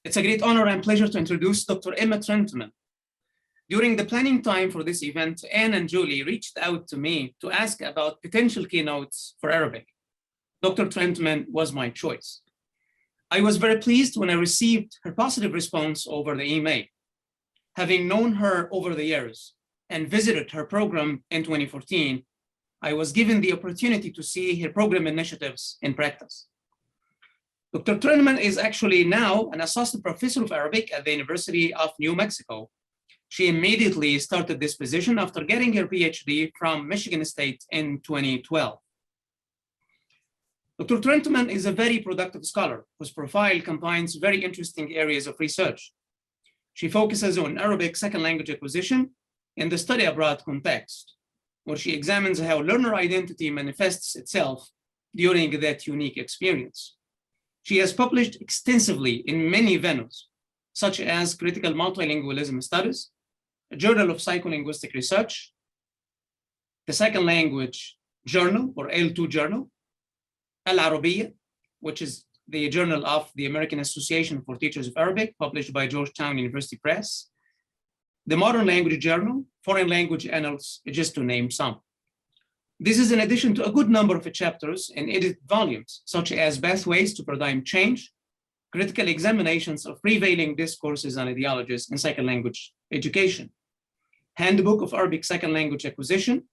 It's a great honor and pleasure to introduce Dr. Emma Trentman. During the planning time for this event, Anne and Julie reached out to me to ask about potential keynotes for Arabic. Dr. Trentman was my choice. I was very pleased when I received her positive response over the email. Having known her over the years and visited her program in 2014, I was given the opportunity to see her program initiatives in practice. Dr. Trentman is actually now an associate professor of Arabic at the University of New Mexico. She immediately started this position after getting her PhD from Michigan State in 2012. Dr. Trentman is a very productive scholar whose profile combines very interesting areas of research. She focuses on Arabic second language acquisition in the study abroad context, where she examines how learner identity manifests itself during that unique experience. She has published extensively in many venues, such as Critical Multilingualism Studies, a Journal of Psycholinguistic Research, the Second Language Journal, or L2 Journal, Al-Arabiya, which is the journal of the American Association for Teachers of Arabic, published by Georgetown University Press, the Modern Language Journal, Foreign Language Annals, just to name some. This is in addition to a good number of chapters in edited volumes, such as Pathways to Paradigm Change, Critical Examinations of Prevailing Discourses and Ideologies in Second Language Education, Handbook of Arabic Second Language Acquisition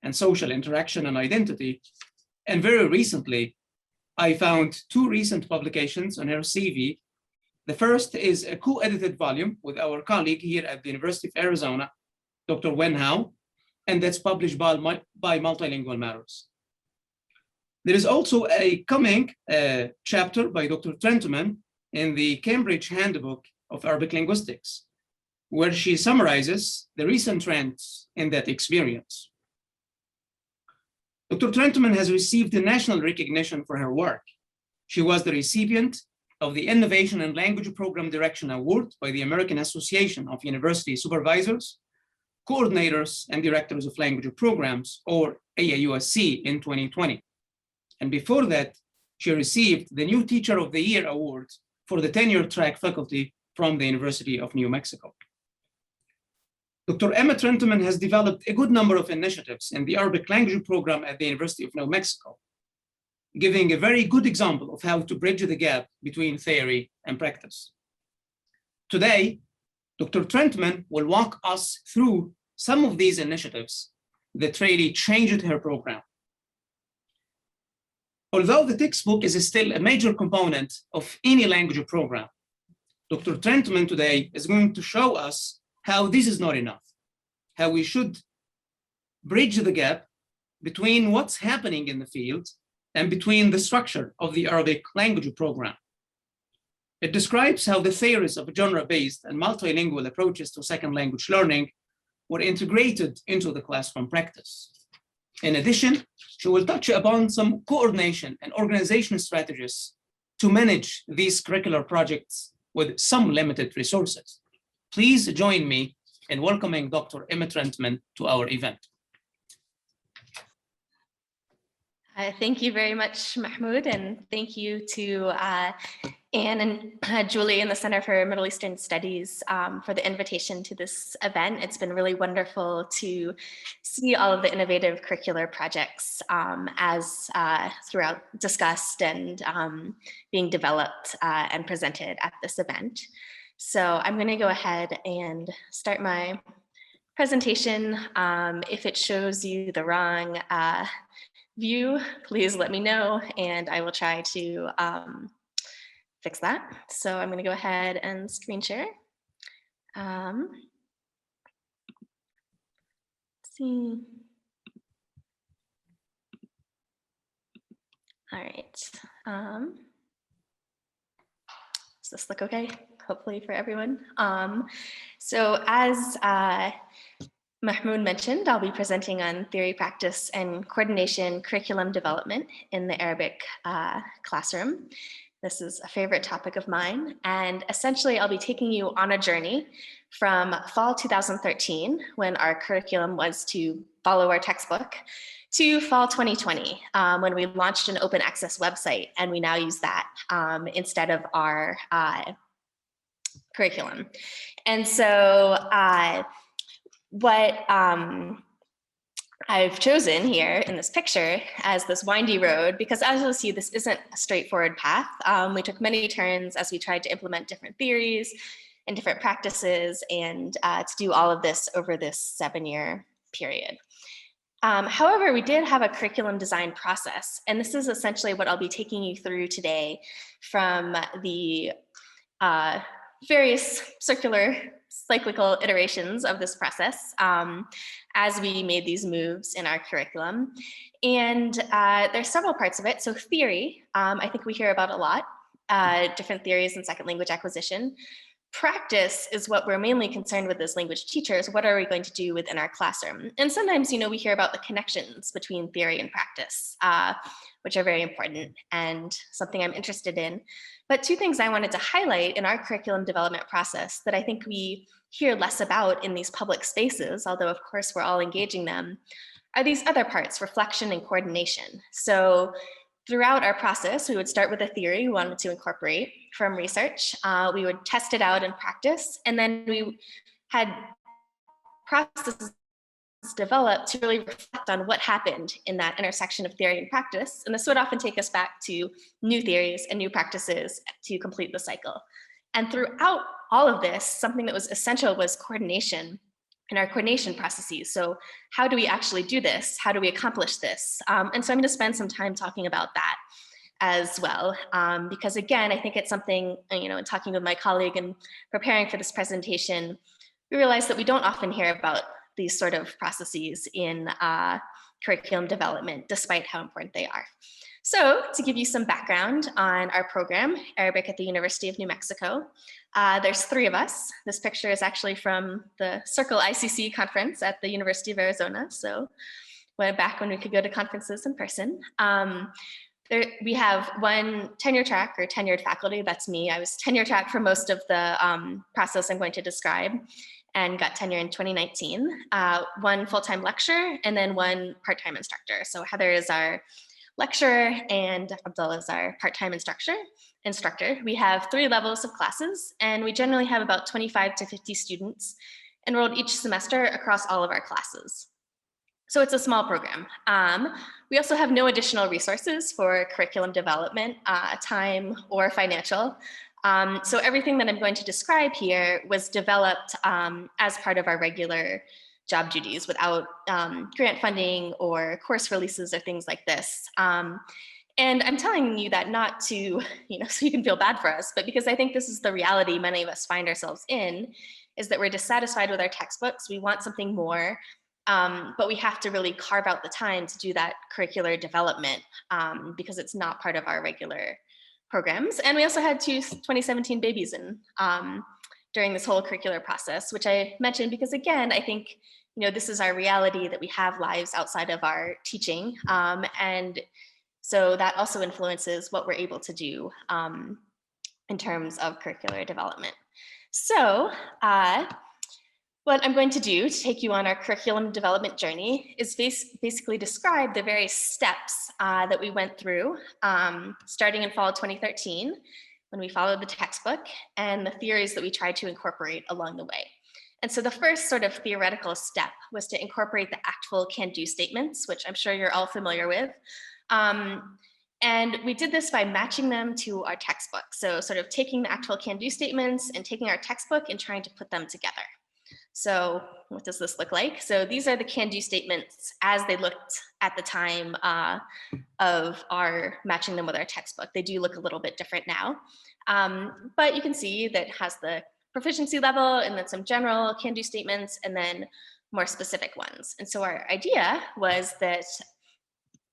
and Social Interaction and Identity, and very recently, I found two recent publications on her CV. The first is a co-edited volume with our colleague here at the University of Arizona, Dr. Wen Hao, and that's published by Multilingual Matters. There is also a coming chapter by Dr. Trentman in the Cambridge Handbook of Arabic Linguistics, where she summarizes the recent trends in that experience. Dr. Trentman has received national recognition for her work. She was the recipient of the Innovation in Language Program Direction Award by the American Association of University Supervisors, Coordinators, and Directors of Language Programs, or AAUSC, in 2020. And before that, she received the New Teacher of the Year Award for the tenure track faculty from the University of New Mexico. Dr. Emma Trentman has developed a good number of initiatives in the Arabic language program at the University of New Mexico, giving a very good example of how to bridge the gap between theory and practice. Today, Dr. Trentman will walk us through some of these initiatives that really changed her program. Although the textbook is still a major component of any language program, Dr. Trentman today is going to show us how this is not enough, how we should bridge the gap between what's happening in the field and between the structure of the Arabic language program. It describes how the theories of genre-based and multilingual approaches to second language learning were integrated into the classroom practice. In addition, she will touch upon some coordination and organizational strategies to manage these curricular projects with some limited resources. Please join me in welcoming Dr. Emma Trentman to our event. Thank you very much, Mahmoud, and thank you to Anne and Julie in the Center for Middle Eastern Studies for the invitation to this event. It's been really wonderful to see all of the innovative curricular projects as throughout discussed and being developed and presented at this event. So I'm going to go ahead and start my presentation. If it shows you the wrong view, please let me know, and I will try to fix that. So I'm going to go ahead and screen share. Let's see. All right. Does this look okay? Hopefully for everyone. So as Mahmoud mentioned, I'll be presenting on theory, practice, and coordination curriculum development in the Arabic classroom. This is a favorite topic of mine, and essentially I'll be taking you on a journey from fall 2013, when our curriculum was to follow our textbook, to fall 2020, when we launched an open access website, and we now use that instead of our curriculum. And so what I've chosen here in this picture as this windy road, because as you'll see, this isn't a straightforward path. We took many turns as we tried to implement different theories and different practices, and to do all of this over this 7-year period. However, we did have a curriculum design process, and this is essentially what I'll be taking you through today from the various cyclical iterations of this process as we made these moves in our curriculum. And there's several parts of it. So theory, I think we hear about a lot, different theories in second language acquisition. Practice is what we're mainly concerned with as language teachers. What are we going to do within our classroom? And sometimes, we hear about the connections between theory and practice, which are very important and something I'm interested in. But two things I wanted to highlight in our curriculum development process that I think we hear less about in these public spaces, although of course we're all engaging them, are these other parts, reflection and coordination. So throughout our process, we would start with a theory we wanted to incorporate from research. We would test it out in practice, and then we had processes developed to really reflect on what happened in that intersection of theory and practice. And this would often take us back to new theories and new practices to complete the cycle. And throughout all of this, something that was essential was coordination in our coordination processes. So how do we actually do this? How do we accomplish this? And so I'm going to spend some time talking about that as well, because again, I think it's something, in talking with my colleague and preparing for this presentation, we realized that we don't often hear about these sort of processes in curriculum development, despite how important they are. So to give you some background on our program, Arabic at the University of New Mexico, there's 3 of us. This picture is actually from the Circle ICC conference at the University of Arizona. So went back when we could go to conferences in person. We have one tenure track or tenured faculty, that's me. I was tenure track for most of the process I'm going to describe and got tenure in 2019. One full-time lecturer and then one part-time instructor. So Heather is our lecturer and Abdullah is our part-time instructor. We have 3 levels of classes, and we generally have about 25 to 50 students enrolled each semester across all of our classes. So it's a small program. We also have no additional resources for curriculum development, time or financial. So everything that I'm going to describe here was developed as part of our regular job duties without grant funding or course releases or things like this. And I'm telling you that not to, so you can feel bad for us, but because I think this is the reality many of us find ourselves in, is that we're dissatisfied with our textbooks. We want something more, but we have to really carve out the time to do that curricular development because it's not part of our regular programs. And we also had 2 2017 babies in during this whole curricular process, which I mentioned because again, I think, this is our reality that we have lives outside of our teaching. And so that also influences what we're able to do in terms of curricular development. So what I'm going to do to take you on our curriculum development journey is basically describe the various steps that we went through starting in fall 2013 when we followed the textbook and the theories that we tried to incorporate along the way. And so the first sort of theoretical step was to incorporate the actful can-do statements, which I'm sure you're all familiar with. And we did this by matching them to our textbook. So sort of taking the actful can-do statements and taking our textbook and trying to put them together. So what does this look like? So these are the can-do statements as they looked at the time of our matching them with our textbook. They do look a little bit different now, but you can see that it has the proficiency level and then some general can-do statements and then more specific ones. And so our idea was that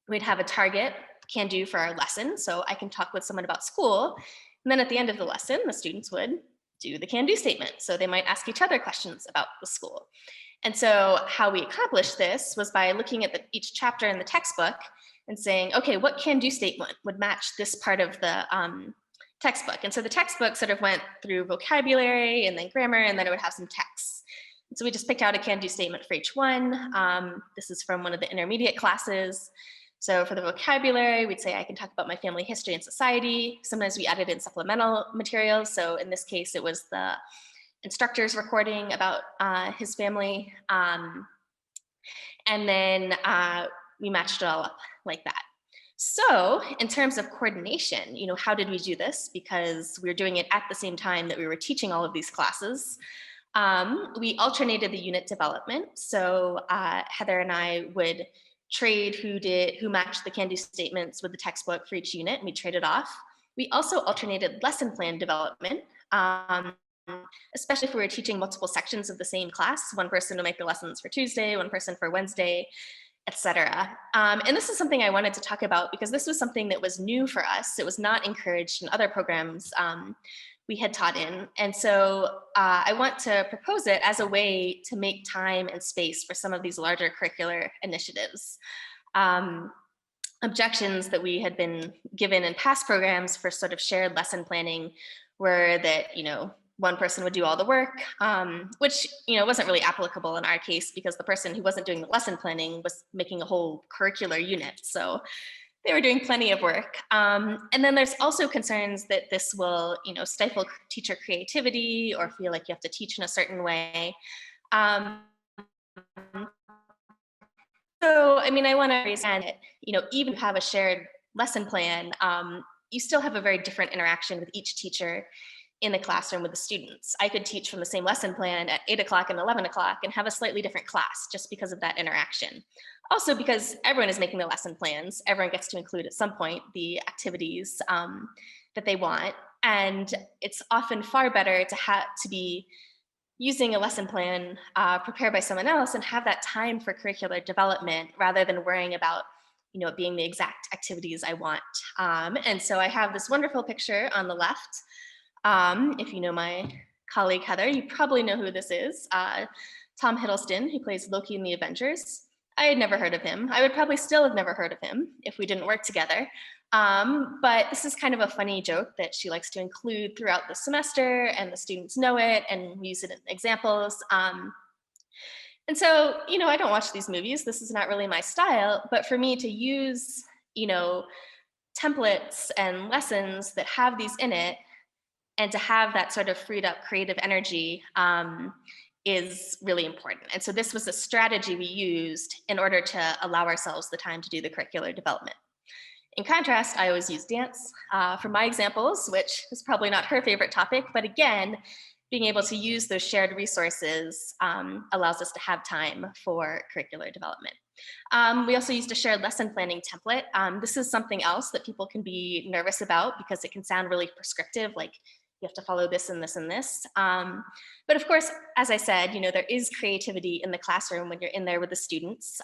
we'd have a target can-do for our lesson. So I can talk with someone about school. And then at the end of the lesson, the students would do the can-do statement. So they might ask each other questions about the school. And so how we accomplished this was by looking at each chapter in the textbook and saying, okay, what can-do statement would match this part of the textbook? And so the textbook sort of went through vocabulary and then grammar, and then it would have some text. And so we just picked out a can-do statement for each one. This is from one of the intermediate classes. So for the vocabulary, we'd say I can talk about my family history and society. Sometimes we added in supplemental materials. So in this case, it was the instructor's recording about his family. And then we matched it all up like that. So in terms of coordination, how did we do this? Because we were doing it at the same time that we were teaching all of these classes. We alternated the unit development. So Heather and I would trade who matched the can-do statements with the textbook for each unit, and we traded off. We also alternated lesson plan development, especially if we were teaching multiple sections of the same class. One person would make the lessons for Tuesday, one person for Wednesday, etc. And this is something I wanted to talk about because this was something that was new for us. It was not encouraged in other programs we had taught in. And so I want to propose it as a way to make time and space for some of these larger curricular initiatives. Objections that we had been given in past programs for sort of shared lesson planning were that, one person would do all the work, which, wasn't really applicable in our case because the person who wasn't doing the lesson planning was making a whole curricular unit. So they were doing plenty of work. And then there's also concerns that this will, stifle teacher creativity or feel like you have to teach in a certain way. So, I want to raise that, even have a shared lesson plan, you still have a very different interaction with each teacher in the classroom with the students. I could teach from the same lesson plan at 8 o'clock and 11 o'clock and have a slightly different class just because of that interaction. Also because everyone is making the lesson plans, everyone gets to include at some point the activities that they want. And it's often far better to be using a lesson plan prepared by someone else and have that time for curricular development rather than worrying about it being the exact activities I want. And so I have this wonderful picture on the left. If you know my colleague Heather, you probably know who this is. Tom Hiddleston, who plays Loki in the Avengers. I had never heard of him. I would probably still have never heard of him if we didn't work together. But this is kind of a funny joke that she likes to include throughout the semester, and the students know it, and we use it in examples. And so, I don't watch these movies. This is not really my style, but for me to use, templates and lessons that have these in it, and to have that sort of freed up creative energy is really important. And so this was a strategy we used in order to allow ourselves the time to do the curricular development. In contrast, I always use dance for my examples, which is probably not her favorite topic, but again, being able to use those shared resources allows us to have time for curricular development. We also used a shared lesson planning template. This is something else that people can be nervous about because it can sound really prescriptive, like you have to follow this and this and this. But of course, as I said, there is creativity in the classroom when you're in there with the students.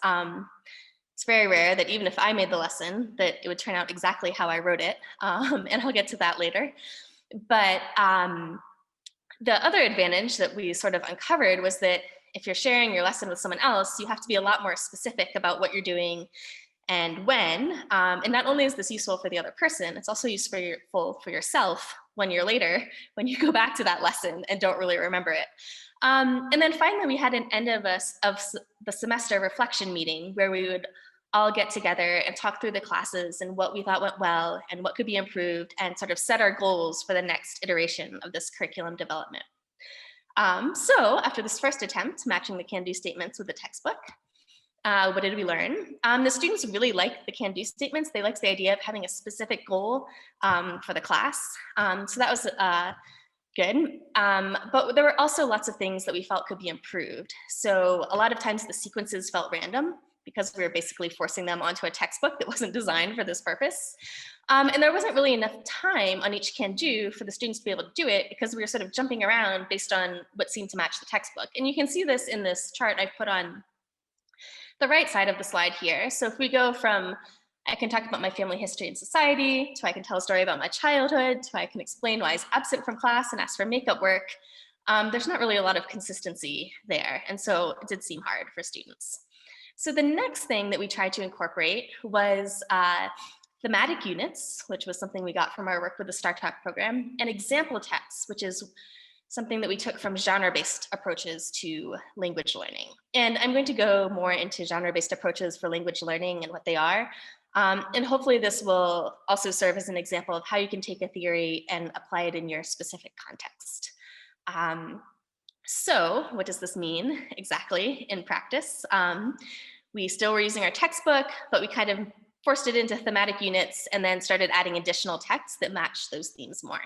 It's very rare that even if I made the lesson, that it would turn out exactly how I wrote it. And I'll get to that later. But the other advantage that we sort of uncovered was that if you're sharing your lesson with someone else, you have to be a lot more specific about what you're doing and when. And not only is this useful for the other person, it's also useful for yourself when you go back to that lesson and don't really remember it. And then finally, we had an end of the semester reflection meeting where we would all get together and talk through the classes and what we thought went well and what could be improved and sort of set our goals for the next iteration of this curriculum development. So after this first attempt, matching the can-do statements with the textbook, what did we learn? The students really liked the can-do statements. They liked the idea of having a specific goal for the class. So that was good. But there were also lots of things that we felt could be improved. So a lot of times the sequences felt random because we were basically forcing them onto a textbook that wasn't designed for this purpose. And there wasn't really enough time on each can-do for the students to be able to do it because we were sort of jumping around based on what seemed to match the textbook. And you can see this in this chart I've put on the right side of the slide here. So if we go from, I can talk about my family history and society, to I can tell a story about my childhood, to I can explain why I was absent from class and ask for makeup work, there's not really a lot of consistency there. And so it did seem hard for students. So the next thing that we tried to incorporate was thematic units, which was something we got from our work with the Star Talk program, and example texts, which is something that we took from genre-based approaches to language learning. And I'm going to go more into genre-based approaches for language learning and what they are And hopefully this will also serve as an example of how you can take a theory and apply it in your specific context. So what does this mean exactly in practice? We still were using our textbook, but we kind of forced it into thematic units and then started adding additional texts that match those themes more.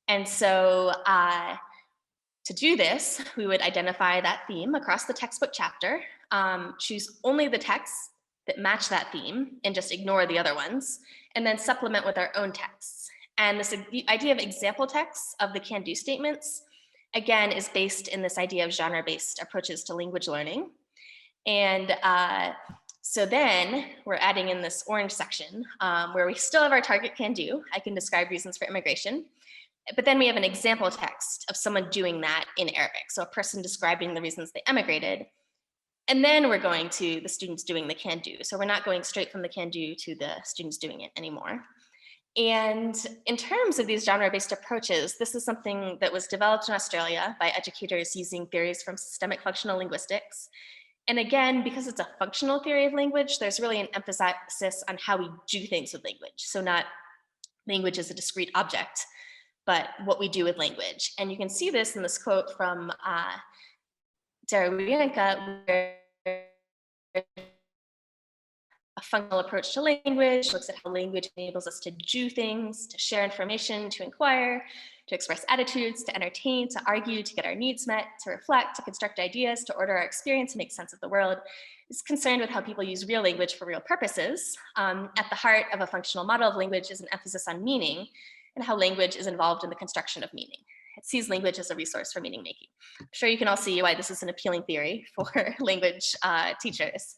And so to do this, we would identify that theme across the textbook chapter, choose only the texts that match that theme and just ignore the other ones, and then supplement with our own texts. And this idea of example texts of the can-do statements, again, is based in this idea of genre-based approaches to language learning. And so then we're adding in this orange section where we still have our target can-do. I can describe reasons for immigration. But then we have an example text of someone doing that in Arabic. So a person describing the reasons they emigrated. And then we're going to the students doing the can-do. So we're not going straight from the can-do to the students doing it anymore. And in terms of these genre-based approaches, this is something that was developed in Australia by educators using theories from systemic functional linguistics. And again, because it's a functional theory of language, there's really an emphasis on how we do things with language. So not language as a discrete object, but what we do with language. And you can see this in this quote from Deriwienka, where a functional approach to language looks at how language enables us to do things, to share information, to inquire, to express attitudes, to entertain, to argue, to get our needs met, to reflect, to construct ideas, to order our experience and make sense of the world. It's concerned with how people use real language for real purposes. At the heart of a functional model of language is an emphasis on meaning, and how language is involved in the construction of meaning. It sees language as a resource for meaning making. I'm sure you can all see why this is an appealing theory for language teachers.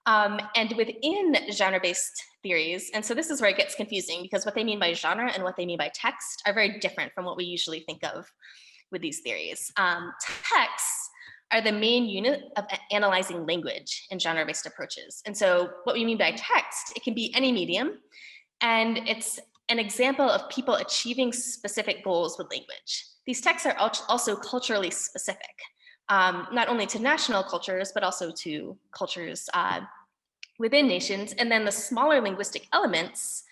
And within genre-based theories, and so this is where it gets confusing because what they mean by genre and what they mean by text are very different from what we usually think of with these theories. Texts are the main unit of analyzing language in genre-based approaches. And so what we mean by text, it can be any medium, and it's an example of people achieving specific goals with language. These texts are also culturally specific, not only to national cultures, but also to cultures within nations. And then the smaller linguistic elements,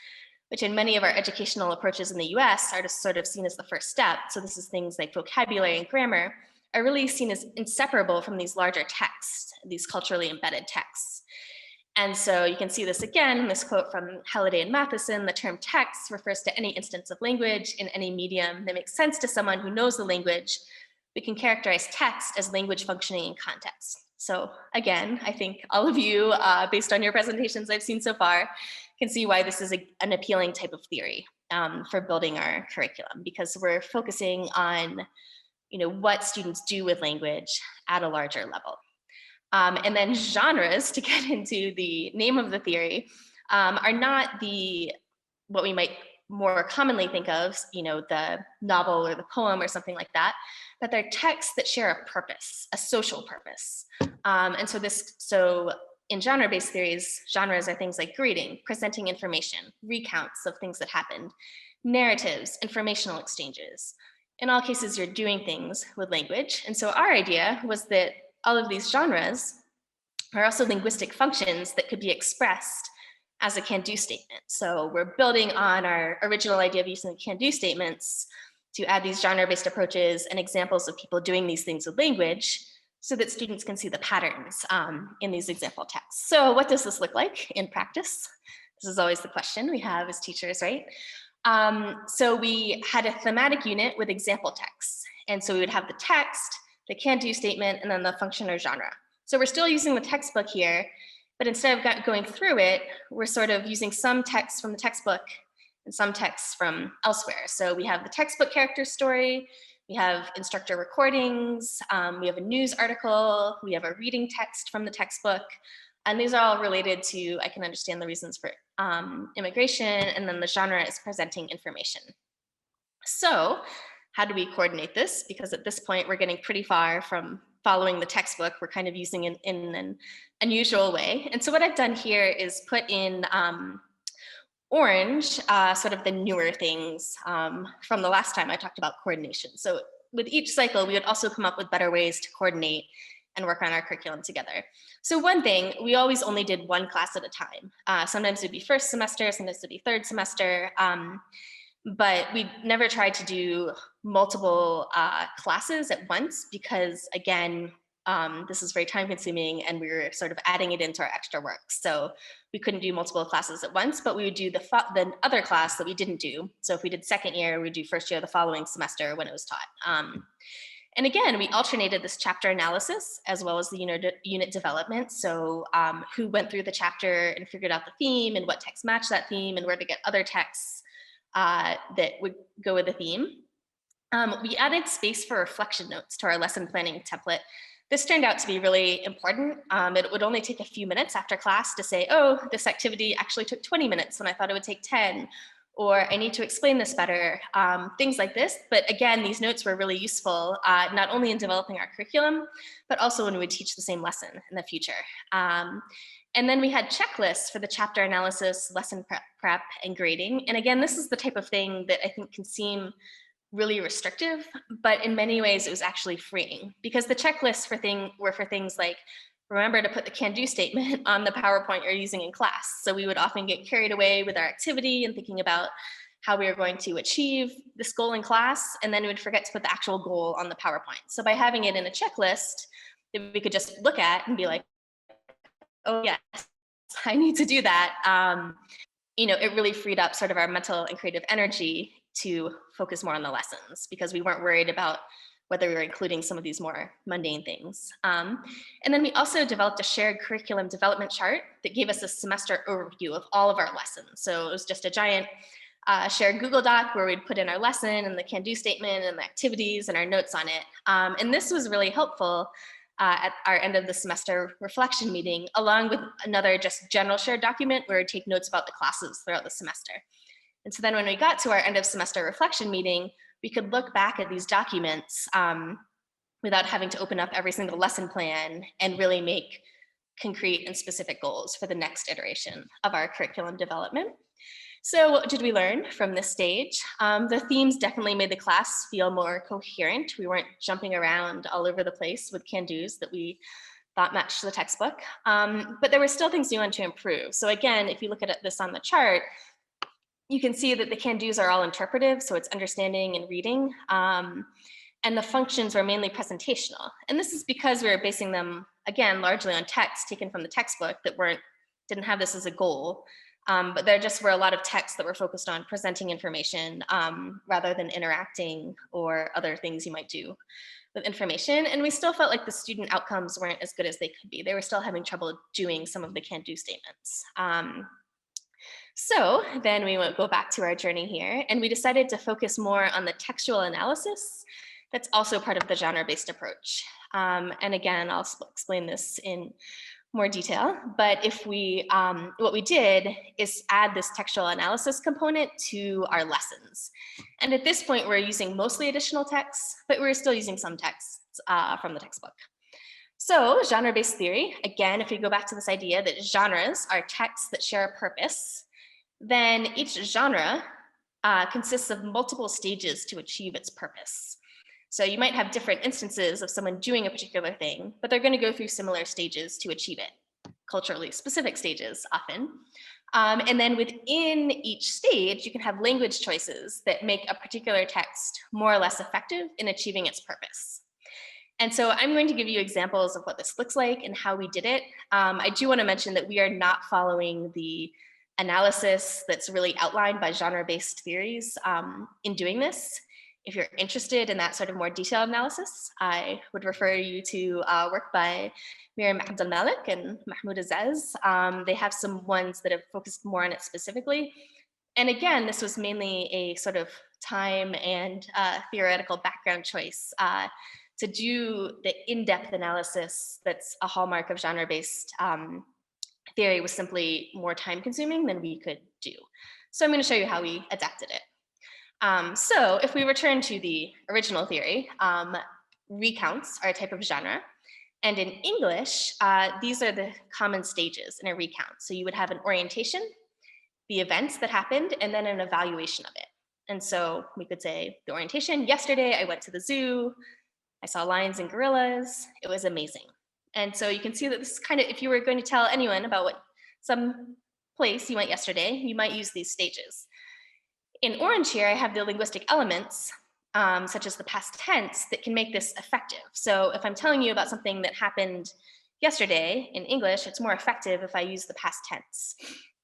which in many of our educational approaches in the US are just sort of seen as the first step. So this is things like vocabulary and grammar are really seen as inseparable from these larger texts, these culturally embedded texts. And so you can see this again in this quote from Halliday and Matheson: the term text refers to any instance of language in any medium that makes sense to someone who knows the language. We can characterize text as language functioning in context. So again, I think all of you, based on your presentations I've seen so far, can see why this is an appealing type of theory for building our curriculum, because we're focusing on what students do with language at a larger level. And then genres, to get into the name of the theory, are not what we might more commonly think of, the novel or the poem or something like that, but they're texts that share a purpose, a social purpose. And so in genre-based theories, genres are things like greeting, presenting information, recounts of things that happened, narratives, informational exchanges. In all cases, you're doing things with language. And so our idea was that all of these genres are also linguistic functions that could be expressed as a can-do statement. So we're building on our original idea of using can-do statements to add these genre-based approaches and examples of people doing these things with language so that students can see the patterns in these example texts. So what does this look like in practice? This is always the question we have as teachers, right? So we had a thematic unit with example texts. And so we would have the text, the can-do statement, and then the function or genre. So we're still using the textbook here, but instead of going through it, we're sort of using some text from the textbook and some texts from elsewhere. So we have the textbook character story, we have instructor recordings, we have a news article, we have a reading text from the textbook, and these are all related to, I can understand the reasons for immigration, and then the genre is presenting information. So how do we coordinate this? Because at this point, we're getting pretty far from following the textbook. We're kind of using it in an unusual way. And so what I've done here is put in orange, sort of the newer things from the last time I talked about coordination. So with each cycle, we would also come up with better ways to coordinate and work on our curriculum together. So one thing, we always only did one class at a time. Sometimes it'd be first semester, sometimes it'd be third semester, but we never tried to do multiple classes at once because, again, this is very time consuming and we were sort of adding it into our extra work. So we couldn't do multiple classes at once, but we would do the other class that we didn't do. So if we did second year, we'd do first year the following semester when it was taught. And again, we alternated this chapter analysis as well as the unit development. So who went through the chapter and figured out the theme and what text matched that theme and where to get other texts that would go with the theme. We added space for reflection notes to our lesson planning template. This turned out to be really important. It would only take a few minutes after class to say, oh, this activity actually took 20 minutes when I thought it would take 10, or I need to explain this better, things like this. But again, these notes were really useful, not only in developing our curriculum, but also when we would teach the same lesson in the future. And then we had checklists for the chapter analysis, lesson prep, and grading. And again, this is the type of thing that I think can seem really restrictive, but in many ways it was actually freeing because the checklists were for things like, remember to put the can-do statement on the PowerPoint you're using in class. So we would often get carried away with our activity and thinking about how we were going to achieve this goal in class, and then we would forget to put the actual goal on the PowerPoint. So by having it in a checklist that we could just look at and be like, oh yes, I need to do that. It really freed up sort of our mental and creative energy to focus more on the lessons because we weren't worried about whether we were including some of these more mundane things. And then we also developed a shared curriculum development chart that gave us a semester overview of all of our lessons. So it was just a giant shared Google Doc where we'd put in our lesson and the can-do statement and the activities and our notes on it. And this was really helpful at our end of the semester reflection meeting, along with another just general shared document where we'd take notes about the classes throughout the semester. And so then when we got to our end of semester reflection meeting, we could look back at these documents without having to open up every single lesson plan and really make concrete and specific goals for the next iteration of our curriculum development. So what did we learn from this stage? The themes definitely made the class feel more coherent. We weren't jumping around all over the place with can-dos that we thought matched the textbook, but there were still things we wanted to improve. So again, if you look at this on the chart, you can see that the can-dos are all interpretive, so it's understanding and reading, and the functions were mainly presentational. And this is because we were basing them, again, largely on text taken from the textbook that didn't have this as a goal, but there just were a lot of texts that were focused on presenting information rather than interacting or other things you might do with information. And we still felt like the student outcomes weren't as good as they could be. They were still having trouble doing some of the can-do statements. So then we would go back to our journey here, and we decided to focus more on the textual analysis that's also part of the genre-based approach. And again, I'll explain this in more detail, but if we, what we did is add this textual analysis component to our lessons. And at this point, we're using mostly additional texts, but we're still using some texts from the textbook. So genre-based theory, again, if we go back to this idea that genres are texts that share a purpose, then each genre consists of multiple stages to achieve its purpose. So you might have different instances of someone doing a particular thing, but they're going to go through similar stages to achieve it, culturally specific stages often. And then within each stage, you can have language choices that make a particular text more or less effective in achieving its purpose. And so I'm going to give you examples of what this looks like and how we did it. I do want to mention that we are not following the analysis that's really outlined by genre-based theories in doing this. If you're interested in that sort of more detailed analysis, I would refer you to work by Miriam Abdelmalik and Mahmoud Azzaz. They have some ones that have focused more on it specifically. And again, this was mainly a sort of time and theoretical background choice to do the in-depth analysis that's a hallmark of genre-based theory was simply more time consuming than we could do. So I'm going to show you how we adapted it. So if we return to the original theory, recounts are a type of genre. And in English, these are the common stages in a recount. So you would have an orientation, the events that happened, and then an evaluation of it. And so we could say the orientation, yesterday I went to the zoo, I saw lions and gorillas, it was amazing. And so you can see that this is kind of, if you were going to tell anyone about what some place you went yesterday, you might use these stages. In orange here, I have the linguistic elements, such as the past tense, that can make this effective. So if I'm telling you about something that happened yesterday in English, it's more effective if I use the past tense.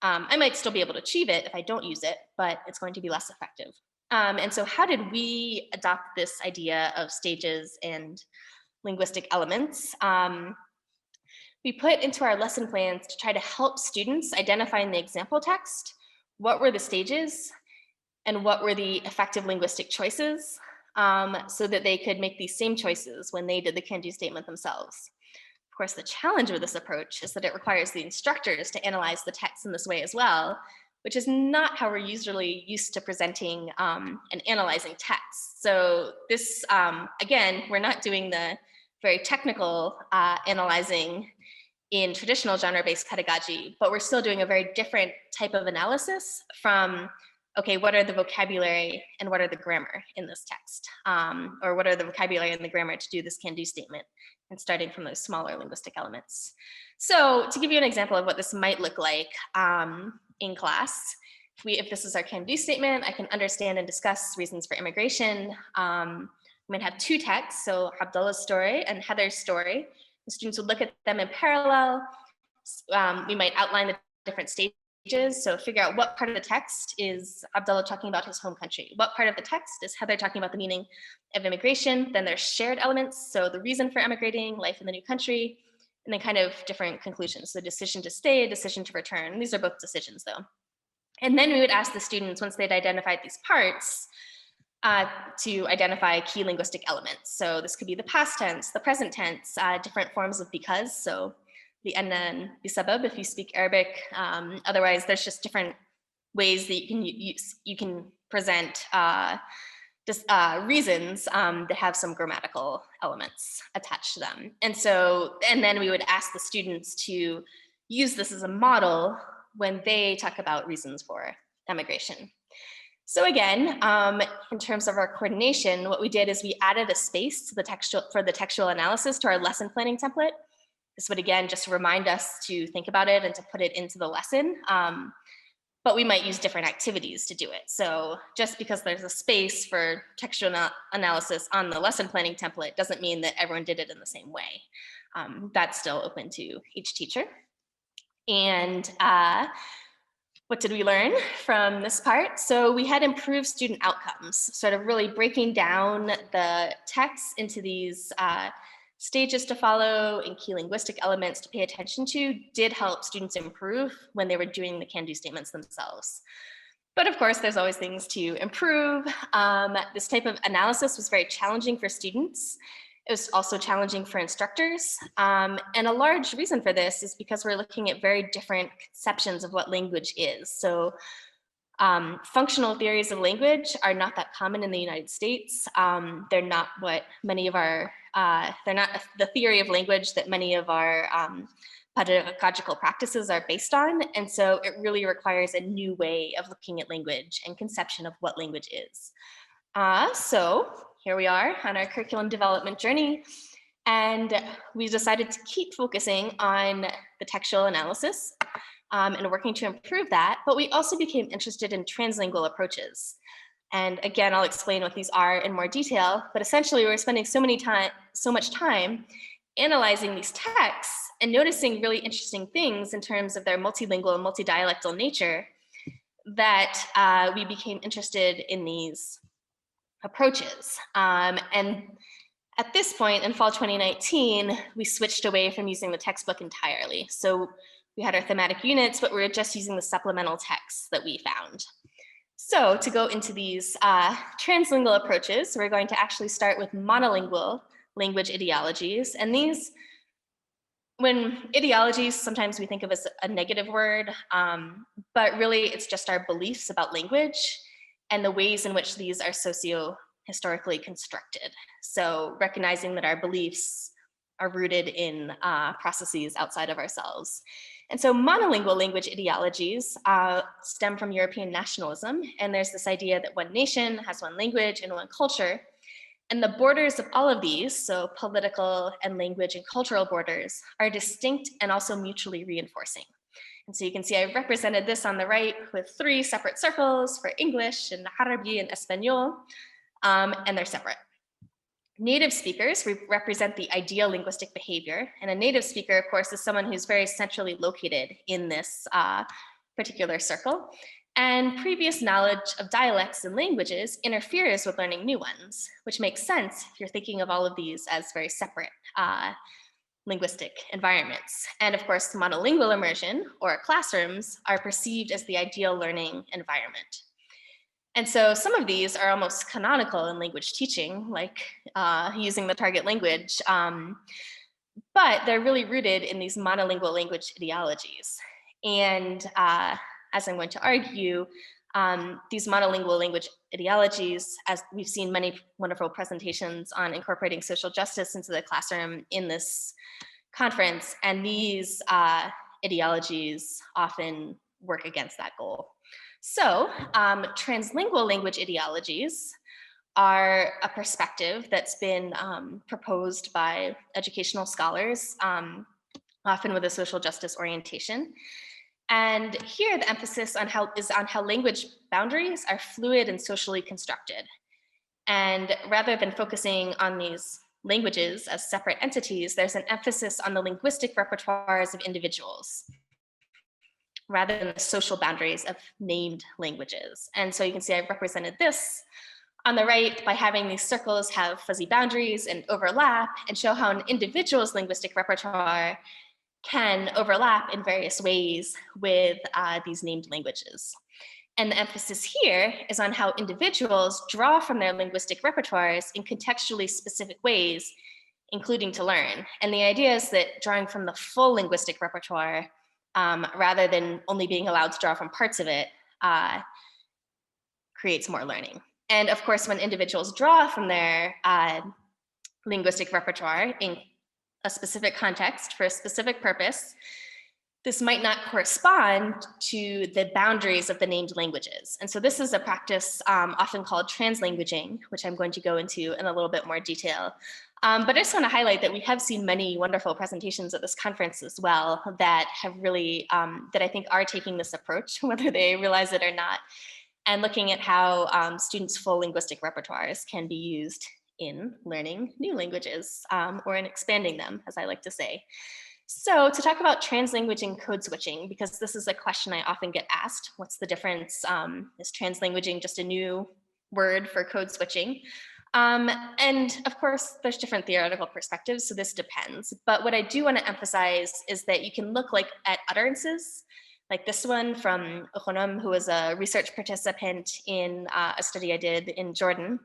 I might still be able to achieve it if I don't use it, but it's going to be less effective. And so how did we adopt this idea of stages and linguistic elements? We put into our lesson plans to try to help students identify in the example text what were the stages and what were the effective linguistic choices, so that they could make these same choices when they did the can-do statement themselves. Of course, the challenge with this approach is that it requires the instructors to analyze the text in this way as well, which is not how we're usually used to presenting and analyzing text. So this, again, we're not doing the very technical analyzing in traditional genre-based pedagogy, but we're still doing a very different type of analysis from, okay, what are the vocabulary and what are the grammar in this text? Or what are the vocabulary and the grammar to do this can-do statement, and starting from those smaller linguistic elements. So to give you an example of what this might look like in class, if this is our can-do statement, I can understand and discuss reasons for immigration. We might have two texts, so Abdullah's story and Heather's story. The students would look at them in parallel. We might outline the different stages. So figure out what part of the text is Abdullah talking about his home country. What part of the text is Heather talking about the meaning of immigration? Then there's shared elements. So the reason for emigrating, life in the new country, and then kind of different conclusions. So decision to stay, decision to return. These are both decisions though. And then we would ask the students, once they'd identified these parts, to identify key linguistic elements. So this could be the past tense, the present tense, different forms of because. So the anna and bisabab if you speak Arabic. Otherwise, there's just different ways that you can use, you can present reasons that have some grammatical elements attached to them. And then we would ask the students to use this as a model when they talk about reasons for emigration. So again, in terms of our coordination, what we did is we added a space to the textual analysis to our lesson planning template. This would again just remind us to think about it and to put it into the lesson. But we might use different activities to do it. So just because there's a space for textual analysis on the lesson planning template doesn't mean that everyone did it in the same way. That's still open to each teacher. And what did we learn from this part? So we had improved student outcomes, sort of really breaking down the text into these stages to follow and key linguistic elements to pay attention to did help students improve when they were doing the can-do statements themselves. But of course, there's always things to improve. This type of analysis was very challenging for students. It was also challenging for instructors. And a large reason for this is because we're looking at very different conceptions of what language is. So functional theories of language are not that common in the United States. They're not what many of our, they're not the theory of language that many of our pedagogical practices are based on. And so it really requires a new way of looking at language and conception of what language is. So here we are on our curriculum development journey, and we decided to keep focusing on the textual analysis and working to improve that, but we also became interested in translingual approaches. And again, I'll explain what these are in more detail, but essentially we're spending so much time analyzing these texts and noticing really interesting things in terms of their multilingual and multidialectal nature that we became interested in these approaches. And at this point in fall 2019, we switched away from using the textbook entirely. So we had our thematic units, but we were just using the supplemental texts that we found. So to go into these translingual approaches, we're going to actually start with monolingual language ideologies. And these, when ideologies, sometimes we think of as a negative word, but really it's just our beliefs about language and the ways in which these are socio-historically constructed. So recognizing that our beliefs are rooted in processes outside of ourselves. And so monolingual language ideologies stem from European nationalism. And there's this idea that one nation has one language and one culture. And the borders of all of these, so political and language and cultural borders, are distinct and also mutually reinforcing. And so you can see I represented this on the right with 3 separate circles for English and Arabi and Espanol, and they're separate. Native speakers represent the ideal linguistic behavior. And a native speaker, of course, is someone who's very centrally located in this particular circle. And previous knowledge of dialects and languages interferes with learning new ones, which makes sense if you're thinking of all of these as very separate linguistic environments. And of course, monolingual immersion or classrooms are perceived as the ideal learning environment. And so some of these are almost canonical in language teaching, like using the target language, but they're really rooted in these monolingual language ideologies. And as I'm going to argue, these monolingual language ideologies, as we've seen many wonderful presentations on incorporating social justice into the classroom in this conference, and these ideologies often work against that goal. So translingual language ideologies are a perspective that's been proposed by educational scholars, often with a social justice orientation. And here the emphasis is on how language boundaries are fluid and socially constructed. And rather than focusing on these languages as separate entities, there's an emphasis on the linguistic repertoires of individuals, rather than the social boundaries of named languages. And so you can see I've represented this on the right by having these circles have fuzzy boundaries and overlap and show how an individual's linguistic repertoire can overlap in various ways with these named languages. And the emphasis here is on how individuals draw from their linguistic repertoires in contextually specific ways, including to learn. And the idea is that drawing from the full linguistic repertoire, rather than only being allowed to draw from parts of it, creates more learning. And of course, when individuals draw from their linguistic repertoire in a specific context for a specific purpose, this might not correspond to the boundaries of the named languages. And so this is a practice often called translanguaging, which I'm going to go into in a little bit more detail. But I just want to highlight that we have seen many wonderful presentations at this conference as well that have really, that I think are taking this approach, whether they realize it or not, and looking at how students' full linguistic repertoires can be used in learning new languages or in expanding them, as I like to say. So to talk about translanguaging code switching, because this is a question I often get asked, what's the difference? Is translanguaging just a new word for code switching? And of course, there's different theoretical perspectives, so this depends. But what I do want to emphasize is that you can look at utterances, like this one from Ohonom, who was a research participant in a study I did in Jordan,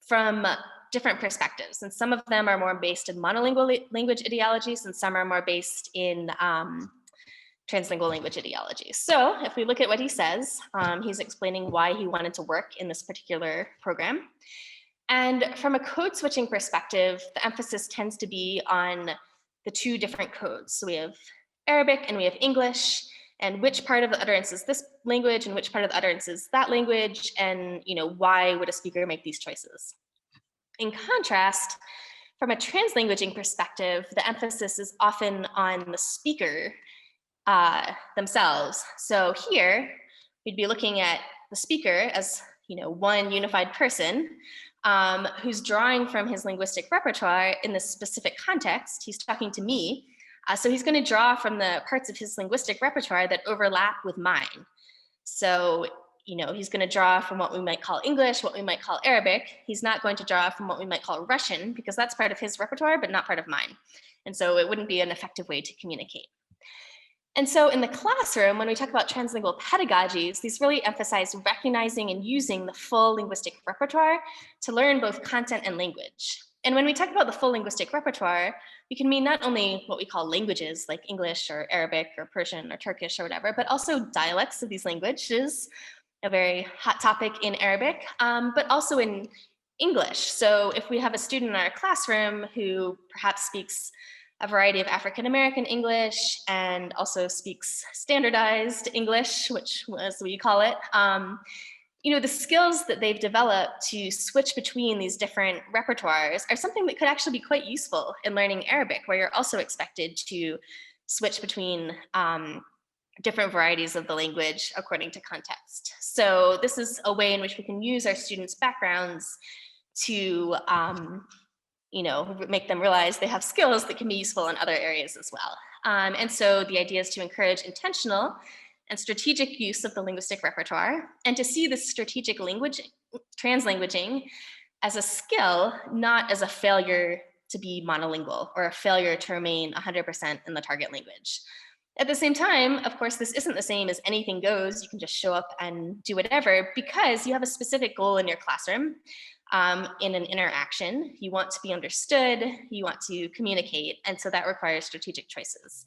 from different perspectives. And some of them are more based in monolingual language ideologies, and some are more based in translingual language ideologies. So if we look at what he says, he's explaining why he wanted to work in this particular program. And from a code switching perspective, the emphasis tends to be on the 2 different codes. So we have Arabic and we have English, and which part of the utterance is this language and which part of the utterance is that language, and why would a speaker make these choices? In contrast, from a translanguaging perspective, the emphasis is often on the speaker themselves. So here, we'd be looking at the speaker as one unified person who's drawing from his linguistic repertoire in this specific context. He's talking to me. So he's going to draw from the parts of his linguistic repertoire that overlap with mine. So he's going to draw from what we might call English, what we might call Arabic. He's not going to draw from what we might call Russian, because that's part of his repertoire, but not part of mine. And so it wouldn't be an effective way to communicate. And so in the classroom, when we talk about translingual pedagogies, these really emphasize recognizing and using the full linguistic repertoire to learn both content and language. And when we talk about the full linguistic repertoire, we can mean not only what we call languages like English or Arabic or Persian or Turkish or whatever, but also dialects of these languages, a very hot topic in Arabic, but also in English. So if we have a student in our classroom who perhaps speaks a variety of African-American English and also speaks standardized English, which as we call it, the skills that they've developed to switch between these different repertoires are something that could actually be quite useful in learning Arabic, where you're also expected to switch between different varieties of the language according to context. So this is a way in which we can use our students' backgrounds to make them realize they have skills that can be useful in other areas as well. And so the idea is to encourage intentional and strategic use of the linguistic repertoire, and to see the strategic translanguaging as a skill, not as a failure to be monolingual or a failure to remain 100% in the target language. At the same time, of course, this isn't the same as anything goes. You can just show up and do whatever, because you have a specific goal in your classroom. In an interaction, you want to be understood, you want to communicate, and so that requires strategic choices.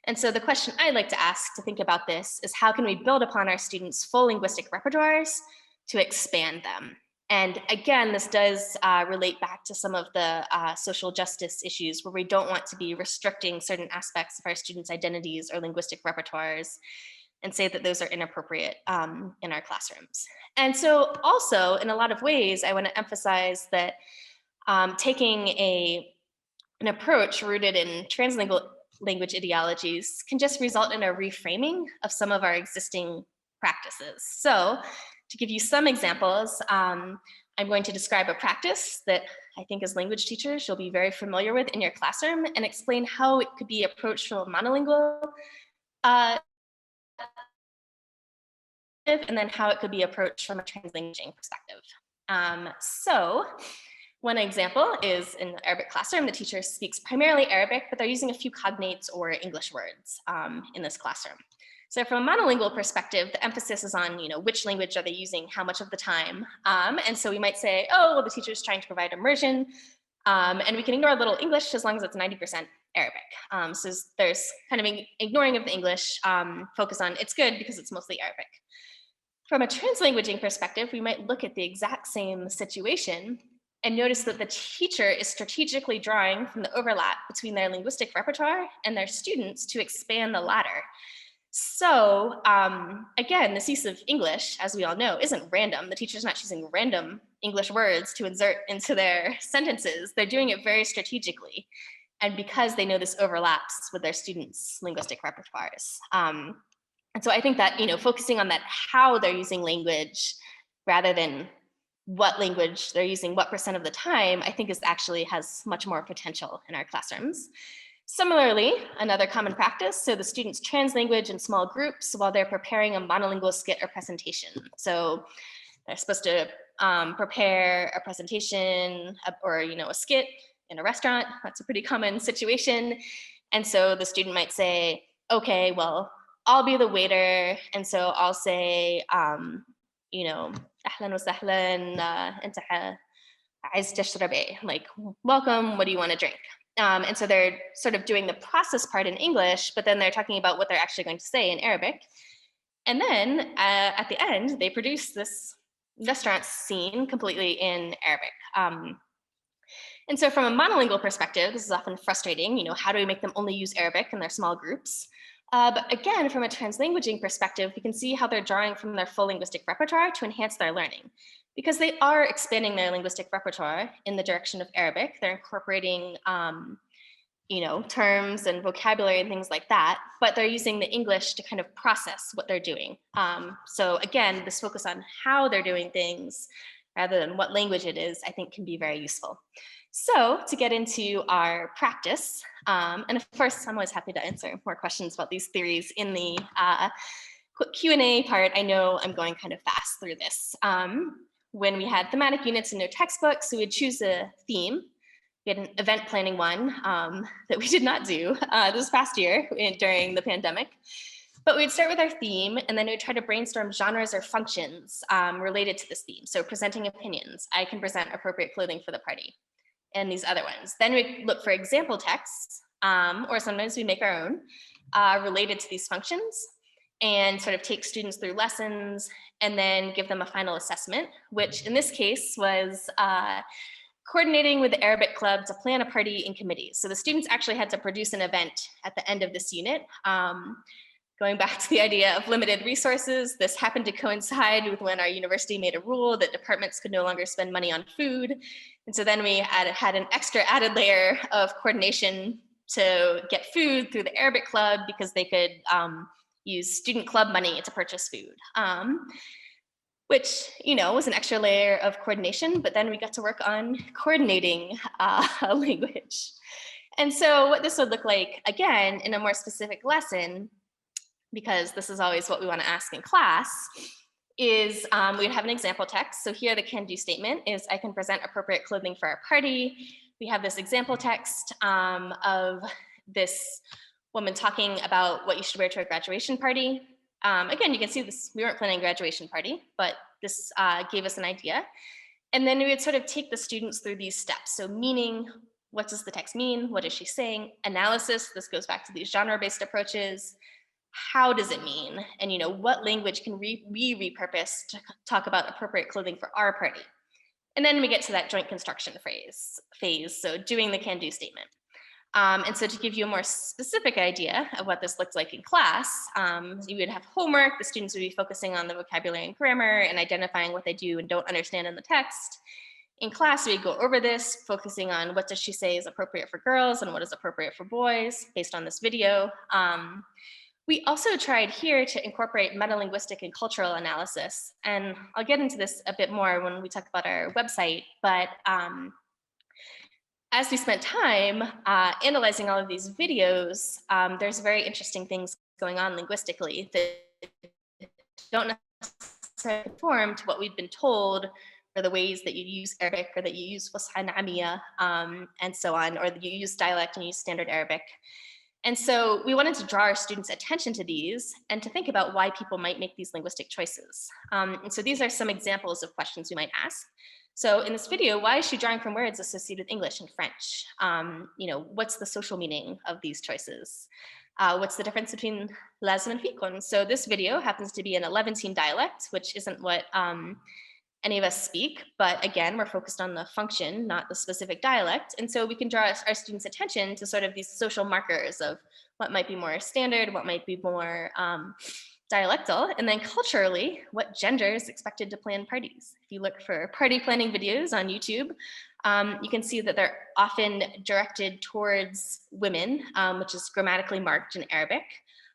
And so the question I'd like to ask to think about this is, how can we build upon our students' full linguistic repertoires to expand them? And again, this does relate back to some of the social justice issues, where we don't want to be restricting certain aspects of our students' identities or linguistic repertoires and say that those are inappropriate in our classrooms. And so also, in a lot of ways, I want to emphasize that taking an approach rooted in translingual language ideologies can just result in a reframing of some of our existing practices. So to give you some examples, I'm going to describe a practice that I think as language teachers you'll be very familiar with in your classroom, and explain how it could be approached from a monolingual and then how it could be approached from a translinguaging perspective. So one example is in the Arabic classroom, the teacher speaks primarily Arabic, but they're using a few cognates or English words in this classroom. So from a monolingual perspective, the emphasis is on, which language are they using, how much of the time. And so we might say, oh, well, the teacher's trying to provide immersion, and we can ignore a little English as long as it's 90% Arabic. So there's kind of ignoring of the English, focus on it's good because it's mostly Arabic. From a translanguaging perspective, we might look at the exact same situation and notice that the teacher is strategically drawing from the overlap between their linguistic repertoire and their students to expand the latter. So again, this use of English, as we all know, isn't random. The teacher's not choosing random English words to insert into their sentences. They're doing it very strategically, and because they know this overlaps with their students' linguistic repertoires. And so I think that, focusing on that, how they're using language rather than what language they're using, what % of the time, I think actually has much more potential in our classrooms. Similarly, another common practice, so the students translanguage in small groups while they're preparing a monolingual skit or presentation. So they're supposed to prepare a presentation or a skit in a restaurant. That's a pretty common situation. And so the student might say, okay, well, I'll be the waiter, and so I'll say, أهلاً وسهلاً, أنت عايز تشرب إيه? Like, welcome, what do you want to drink? And so they're sort of doing the process part in English, but then they're talking about what they're actually going to say in Arabic. And then at the end, they produce this restaurant scene completely in Arabic. And so from a monolingual perspective, this is often frustrating. How do we make them only use Arabic in their small groups? But again, from a translanguaging perspective, we can see how they're drawing from their full linguistic repertoire to enhance their learning. Because they are expanding their linguistic repertoire in the direction of Arabic. They're incorporating, terms and vocabulary and things like that, but they're using the English to kind of process what they're doing. So again, this focus on how they're doing things rather than what language it is, I think can be very useful. So to get into our practice, and of course, I'm always happy to answer more questions about these theories in the quick Q&A part. I know I'm going kind of fast through this. When we had thematic units in their textbooks, we would choose a theme. We had an event planning one that we did not do this past year during the pandemic. But we'd start with our theme, and then we'd try to brainstorm genres or functions related to this theme. So presenting opinions, I can present appropriate clothing for the party, and these other ones. Then we look for example texts, or sometimes we make our own related to these functions, and sort of take students through lessons and then give them a final assessment, which in this case was coordinating with the Arabic club to plan a party in committees. So the students actually had to produce an event at the end of this unit, Going back to the idea of limited resources, this happened to coincide with when our university made a rule that departments could no longer spend money on food. And so then we had an extra added layer of coordination to get food through the Arabic club because they could use student club money to purchase food, which, was an extra layer of coordination, but then we got to work on coordinating a language. And so what this would look like, again, in a more specific lesson, because this is always what we want to ask in class, is we'd have an example text. So here the can-do statement is, I can present appropriate clothing for our party. We have this example text of this woman talking about what you should wear to a graduation party. Again, you can see this, we weren't planning a graduation party, but this gave us an idea. And then we would sort of take the students through these steps. So meaning, what does the text mean? What is she saying? Analysis, this goes back to these genre-based approaches. How does it mean? And what language can we repurpose to talk about appropriate clothing for our party? And then we get to that joint construction phase, so doing the can-do statement. And so to give you a more specific idea of what this looks like in class, you would have homework. The students would be focusing on the vocabulary and grammar and identifying what they do and don't understand in the text. In class, we go over this, focusing on what does she say is appropriate for girls and what is appropriate for boys based on this video. We also tried here to incorporate metalinguistic and cultural analysis. And I'll get into this a bit more when we talk about our website, but as we spent time analyzing all of these videos, there's very interesting things going on linguistically that don't necessarily conform to what we've been told, or the ways that you use Arabic, or that you use Fusha Na'amiyya, and so on, or that you use dialect and use standard Arabic. And so we wanted to draw our students' attention to these and to think about why people might make these linguistic choices. And so these are some examples of questions we might ask. So in this video, why is she drawing from words associated with English and French? What's the social meaning of these choices? What's the difference between lazim and fikun? So this video happens to be in a Levantine dialect, which isn't what any of us speak, but again, we're focused on the function, not the specific dialect. And so we can draw our students' attention to sort of these social markers of what might be more standard, what might be more dialectal, and then culturally, what gender is expected to plan parties. If you look for party planning videos on YouTube, you can see that they're often directed towards women, which is grammatically marked in Arabic.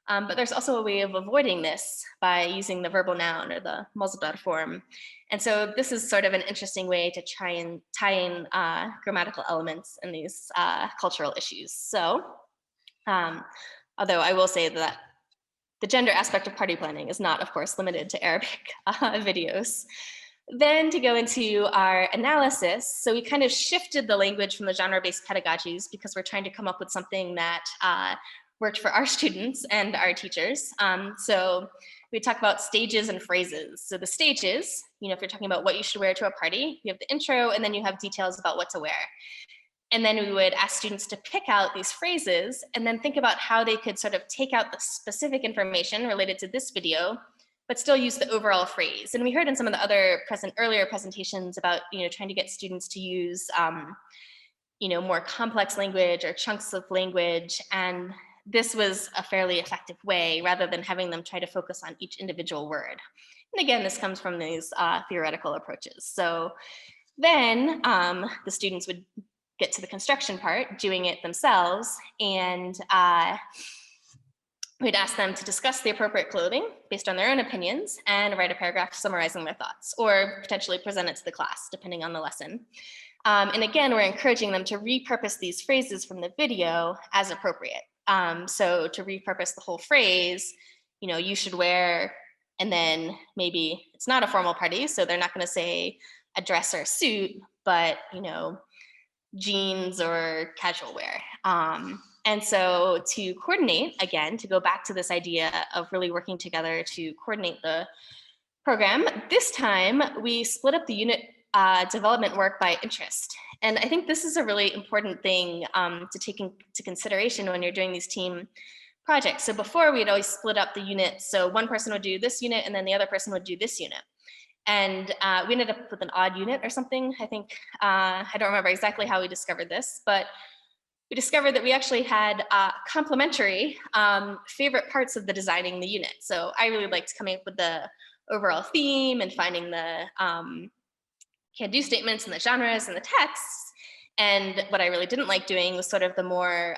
But there's also a way of avoiding this by using the verbal noun or the masdar form. And so this is sort of an interesting way to try and tie in grammatical elements in these cultural issues. So, although I will say that the gender aspect of party planning is not, of course, limited to Arabic videos. Then to go into our analysis, so we kind of shifted the language from the genre-based pedagogies because we're trying to come up with something that worked for our students and our teachers. So we talk about stages and phrases. So the stages, if you're talking about what you should wear to a party, you have the intro and then you have details about what to wear. And then we would ask students to pick out these phrases and then think about how they could sort of take out the specific information related to this video, but still use the overall phrase. And we heard in some of the other earlier presentations about, trying to get students to use, more complex language or chunks of language. And this was a fairly effective way rather than having them try to focus on each individual word. And again, this comes from these theoretical approaches. So then the students would get to the construction part, doing it themselves, and we'd ask them to discuss the appropriate clothing based on their own opinions and write a paragraph summarizing their thoughts, or potentially present it to the class, depending on the lesson. And again, we're encouraging them to repurpose these phrases from the video as appropriate. So to repurpose the whole phrase, you should wear, and then maybe it's not a formal party, so they're not going to say a dress or a suit, but, jeans or casual wear. And so to coordinate, again, to go back to this idea of really working together to coordinate the program, this time we split up the unit development work by interest. And I think this is a really important thing to take into consideration when you're doing these team projects. So before, we'd always split up the unit. So one person would do this unit and then the other person would do this unit. And we ended up with an odd unit or something. I think, I don't remember exactly how we discovered this, but we discovered that we actually had complementary favorite parts of the designing the unit. So I really liked coming up with the overall theme and finding the can-do statements and the genres and the texts. And what I really didn't like doing was sort of the more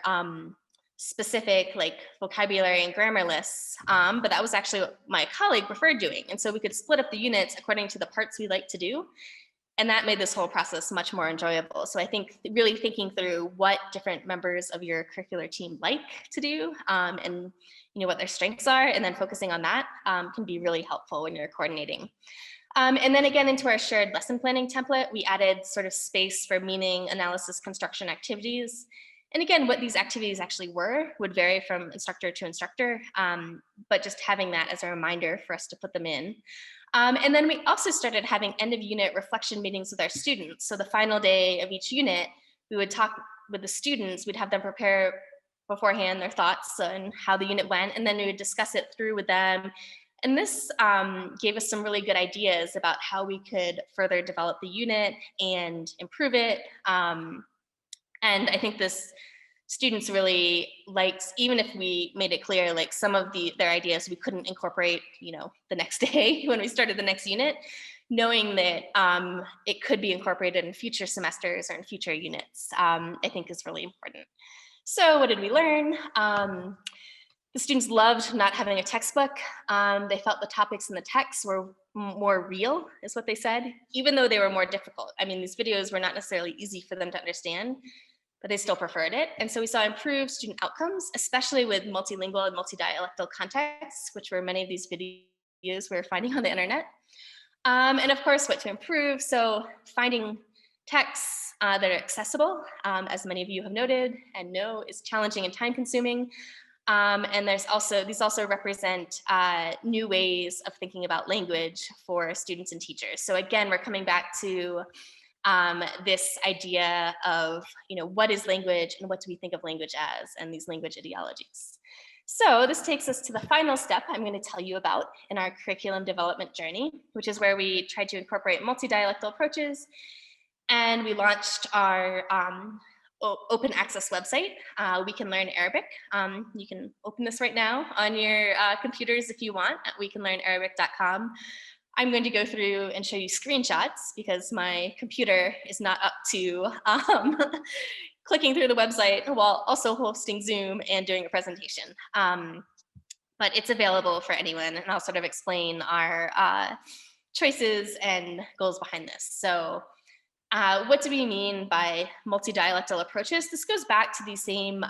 specific, like vocabulary and grammar lists. But that was actually what my colleague preferred doing. And so we could split up the units according to the parts we like to do. And that made this whole process much more enjoyable. So I think really thinking through what different members of your curricular team like to do and what their strengths are, and then focusing on that can be really helpful when you're coordinating. And then again, into our shared lesson planning template, we added sort of space for meaning, analysis, construction activities. And again, what these activities actually were would vary from instructor to instructor, but just having that as a reminder for us to put them in. And then we also started having end of unit reflection meetings with our students. So the final day of each unit, we would talk with the students, we'd have them prepare beforehand their thoughts on how the unit went, and then we would discuss it through with them. And this gave us some really good ideas about how we could further develop the unit and improve it. And I think this students really liked, even if we made it clear, like some of their ideas we couldn't incorporate, the next day when we started the next unit, knowing that it could be incorporated in future semesters or in future units, I think is really important. So what did we learn? The students loved not having a textbook. They felt the topics in the text were more real, is what they said, even though they were more difficult. I mean, these videos were not necessarily easy for them to understand, but they still preferred it. And so we saw improved student outcomes, especially with multilingual and multidialectal contexts, which were many of these videos we were finding on the internet. And of course, what to improve. So finding texts that are accessible, as many of you have noted and know, is challenging and time consuming. And these also represent new ways of thinking about language for students and teachers. So again, we're coming back to this idea of, what is language and what do we think of language as, and these language ideologies. So this takes us to the final step I'm going to tell you about in our curriculum development journey, which is where we tried to incorporate multidialectal approaches. And we launched our open access website. We Can Learn Arabic. You can open this right now on your computers if you want at wecanlearnarabic.com. I'm going to go through and show you screenshots because my computer is not up to clicking through the website while also hosting Zoom and doing a presentation. But it's available for anyone, and I'll sort of explain our choices and goals behind this. So what do we mean by multidialectal approaches? This goes back to these same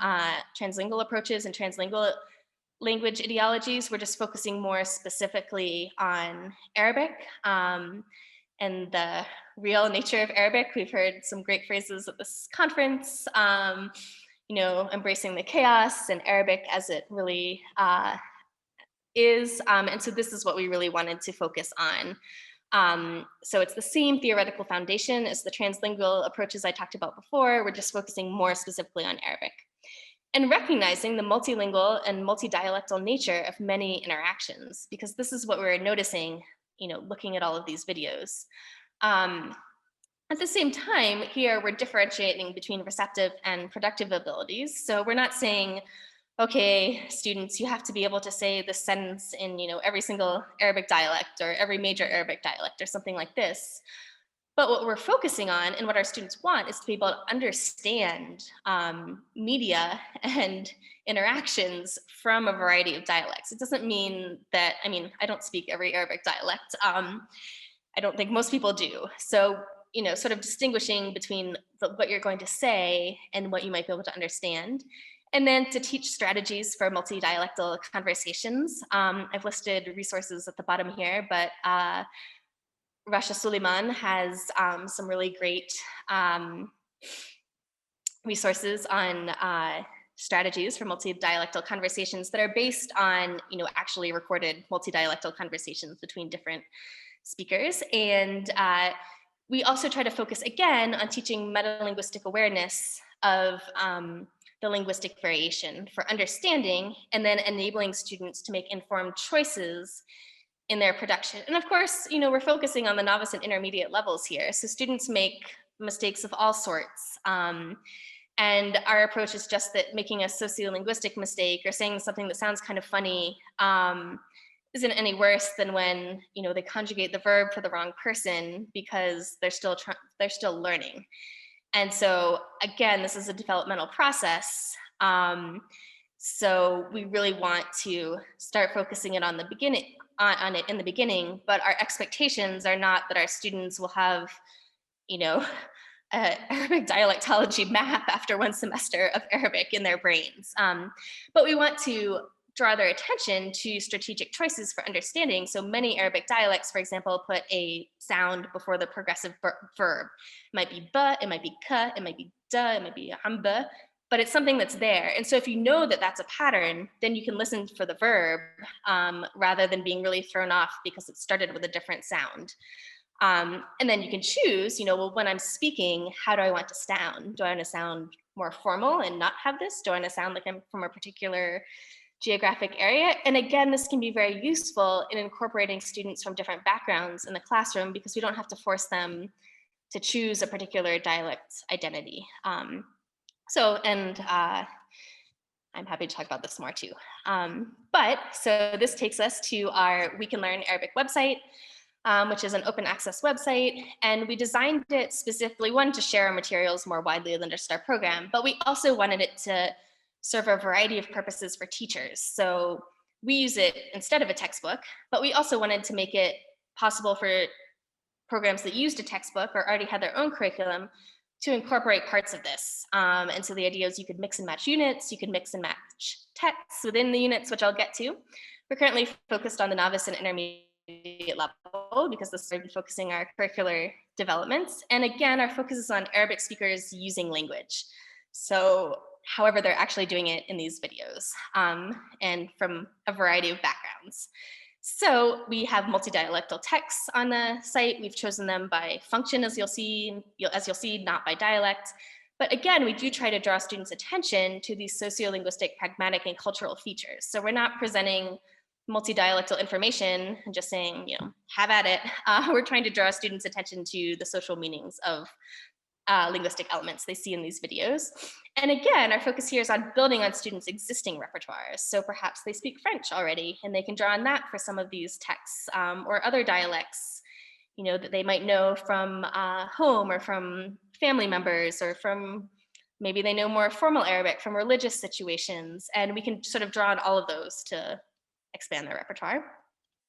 translingual approaches and translingual language ideologies. We're just focusing more specifically on Arabic and the real nature of Arabic. We've heard some great phrases at this conference, embracing the chaos and Arabic as it really is. And so this is what we really wanted to focus on. So it's the same theoretical foundation as the translingual approaches I talked about before. We're just focusing more specifically on Arabic. And recognizing the multilingual and multidialectal nature of many interactions, because this is what we're noticing, looking at all of these videos. At the same time, here we're differentiating between receptive and productive abilities. So we're not saying, okay, students, you have to be able to say this sentence in every single Arabic dialect or every major Arabic dialect or something like this. But what we're focusing on and what our students want is to be able to understand media and interactions from a variety of dialects. It doesn't mean that, I don't speak every Arabic dialect. I don't think most people do. So, sort of distinguishing between what you're going to say and what you might be able to understand. And then to teach strategies for multidialectal conversations. I've listed resources at the bottom here, but Rasha Suleiman has some really great resources on strategies for multidialectal conversations that are based on, actually recorded multidialectal conversations between different speakers. And we also try to focus again on teaching metalinguistic awareness of the linguistic variation for understanding, and then enabling students to make informed choices in their production. And of course, we're focusing on the novice and intermediate levels here. So students make mistakes of all sorts. And our approach is just that making a sociolinguistic mistake or saying something that sounds kind of funny isn't any worse than when they conjugate the verb for the wrong person because they're still learning. And so again, this is a developmental process. So we really want to start focusing it on the beginning, on it in the beginning, but our expectations are not that our students will have, Arabic dialectology map after one semester of Arabic in their brains. But we want to draw their attention to strategic choices for understanding. So many Arabic dialects, for example, put a sound before the progressive verb. It might be ba, it might be ka, it might be da, it might be hamba, but it's something that's there. And so if you know that that's a pattern, then you can listen for the verb rather than being really thrown off because it started with a different sound. And then you can choose, well, when I'm speaking, how do I want to sound? Do I want to sound more formal and not have this? Do I want to sound like I'm from a particular geographic area? And again, this can be very useful in incorporating students from different backgrounds in the classroom because we don't have to force them to choose a particular dialect identity. So I'm happy to talk about this more too. So this takes us to our We Can Learn Arabic website, which is an open access website. And we designed it specifically, one, to share our materials more widely than just our program, but we also wanted it to serve a variety of purposes for teachers. So we use it instead of a textbook, but we also wanted to make it possible for programs that used a textbook or already had their own curriculum to incorporate parts of this. And so the idea is you could mix and match units, you could mix and match texts within the units, which I'll get to. We're currently focused on the novice and intermediate level because this is focusing our curricular developments. And again, our focus is on Arabic speakers using language. So however they're actually doing it in these videos and from a variety of backgrounds. So we have multi-dialectal texts on the site. We've chosen them by function, as you'll see, not by dialect. But again, we do try to draw students' attention to these sociolinguistic, pragmatic, and cultural features. So we're not presenting multi-dialectal information and just saying, have at it. We're trying to draw students' attention to the social meanings of linguistic elements they see in these videos. And again, our focus here is on building on students' existing repertoires. So perhaps they speak French already and they can draw on that for some of these texts or other dialects, that they might know from home or from family members or from, maybe they know more formal Arabic from religious situations. And we can sort of draw on all of those to expand their repertoire.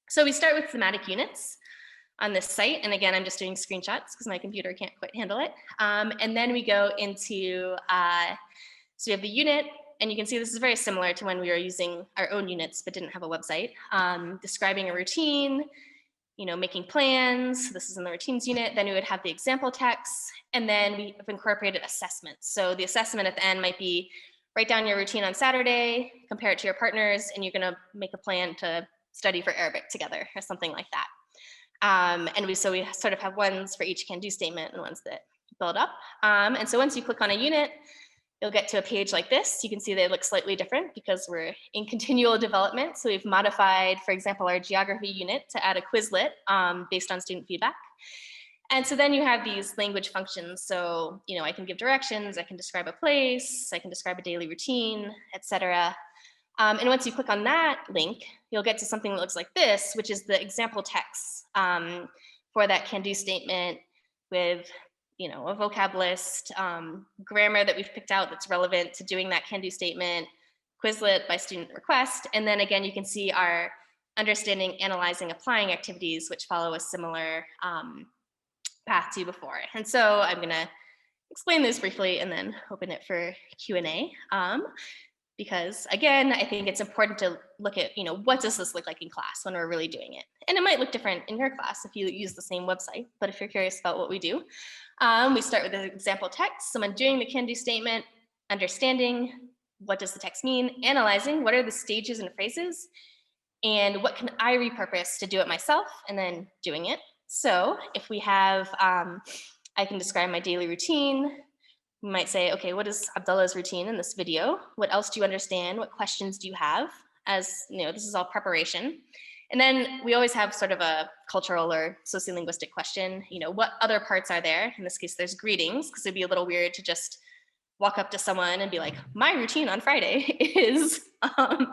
So we start with thematic units on this site. And again, I'm just doing screenshots because my computer can't quite handle it. And then we go into, so we have the unit, and you can see this is very similar to when we were using our own units but didn't have a website. Describing a routine, making plans. This is in the routines unit. Then we would have the example text, and then we have incorporated assessments. So the assessment at the end might be, write down your routine on Saturday, compare it to your partners, and you're gonna make a plan to study for Arabic together or something like that. And we sort of have ones for each can-do statement and ones that build up. And so once you click on a unit, you'll get to a page like this. You can see they look slightly different because we're in continual development. So we've modified, for example, our geography unit to add a Quizlet based on student feedback. And so then you have these language functions. So, I can give directions, I can describe a place, I can describe a daily routine, etc. And once you click on that link, you'll get to something that looks like this, which is the example text for that can-do statement with, a vocab list, grammar that we've picked out that's relevant to doing that can-do statement, Quizlet by student request. And then again, you can see our understanding, analyzing, applying activities, which follow a similar path to before. And so I'm gonna explain this briefly and then open it for Q&A. Because again, I think it's important to look at, what does this look like in class when we're really doing it? And it might look different in your class if you use the same website, but if you're curious about what we do, we start with the example text, someone doing the can-do statement, understanding what does the text mean, analyzing what are the stages and phrases, and what can I repurpose to do it myself, and then doing it. So if we have, I can describe my daily routine. We might say, okay, what is Abdullah's routine in this video? What else do you understand? What questions do you have? As this is all preparation. And then we always have sort of a cultural or sociolinguistic question, what other parts are there? In this case, there's greetings, because it'd be a little weird to just walk up to someone and be like, my routine on Friday is I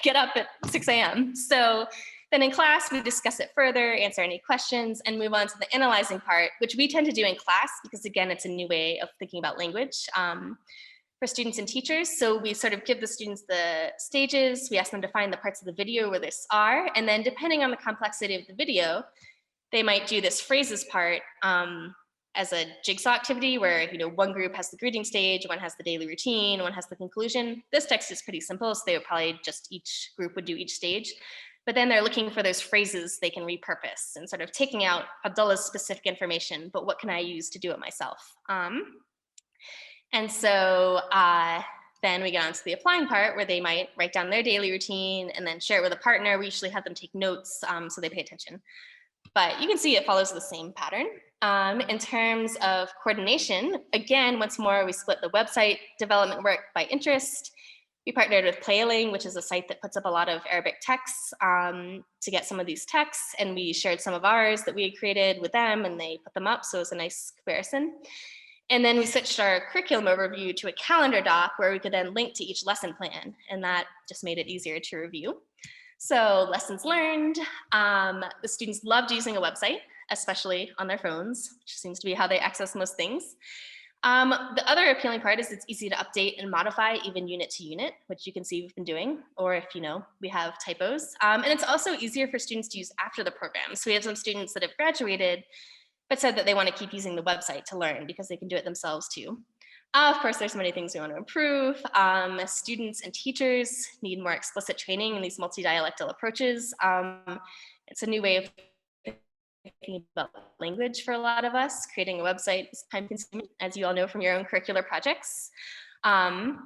get up at 6 a.m. So then in class, we discuss it further, answer any questions, and move on to the analyzing part, which we tend to do in class because, again, it's a new way of thinking about language for students and teachers. So we sort of give the students the stages, we ask them to find the parts of the video where this are, and then depending on the complexity of the video, they might do this phrases part as a jigsaw activity where, one group has the greeting stage, one has the daily routine, one has the conclusion. This text is pretty simple, so they would probably each group would do each stage. But then they're looking for those phrases they can repurpose and sort of taking out Abdullah's specific information, but what can I use to do it myself? And so then we get on to the applying part where they might write down their daily routine and then share it with a partner. We usually have them take notes so they pay attention. But you can see it follows the same pattern. In terms of coordination, again, once more, we split the website development work by interest. We partnered with Playling, which is a site that puts up a lot of Arabic texts to get some of these texts. And we shared some of ours that we had created with them and they put them up. So it was a nice comparison. And then we switched our curriculum overview to a calendar doc where we could then link to each lesson plan. And that just made it easier to review. So lessons learned, the students loved using a website, especially on their phones, which seems to be how they access most things. The other appealing part is it's easy to update and modify even unit to unit, which you can see we've been doing, or if we have typos. And it's also easier for students to use after the program. So we have some students that have graduated, but said that they want to keep using the website to learn because they can do it themselves too. Of course, there's many things we want to improve. Students and teachers need more explicit training in these multi-dialectal approaches. It's a new way of thinking about language for a lot of us. Creating a website is time-consuming, as you all know from your own curricular projects. And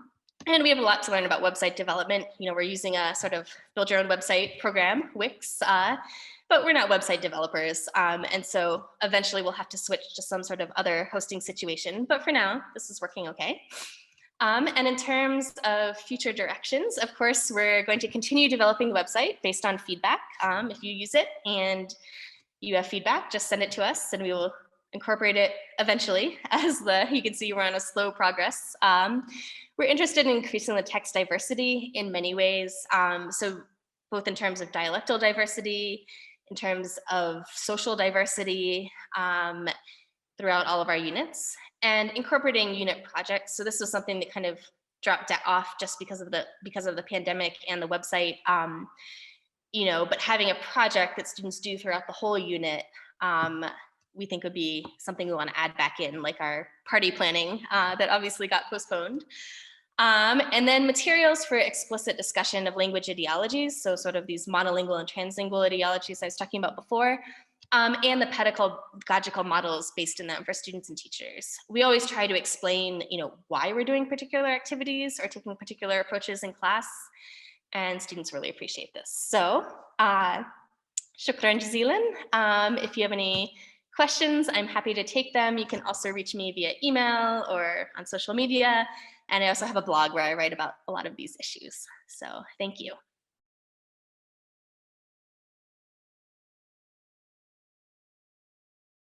we have a lot to learn about website development. We're using a sort of build your own website program, Wix, but we're not website developers. And so eventually we'll have to switch to some sort of other hosting situation. But for now, this is working okay. And in terms of future directions, of course, we're going to continue developing the website based on feedback. If you use it and you have feedback, just send it to us and we will incorporate it eventually. As you can see, we're on a slow progress. We're interested in increasing the text diversity in many ways. So both in terms of dialectal diversity, in terms of social diversity throughout all of our units, and incorporating unit projects. So this was something that kind of dropped off just because of the pandemic and the website. But having a project that students do throughout the whole unit, we think would be something we want to add back in, like our party planning that obviously got postponed. And then materials for explicit discussion of language ideologies, so sort of these monolingual and translingual ideologies I was talking about before, and the pedagogical models based in them for students and teachers. We always try to explain, why we're doing particular activities or taking particular approaches in class, and students really appreciate this. So, shukran jazilan. If you have any questions, I'm happy to take them. You can also reach me via email or on social media. And I also have a blog where I write about a lot of these issues. So thank you.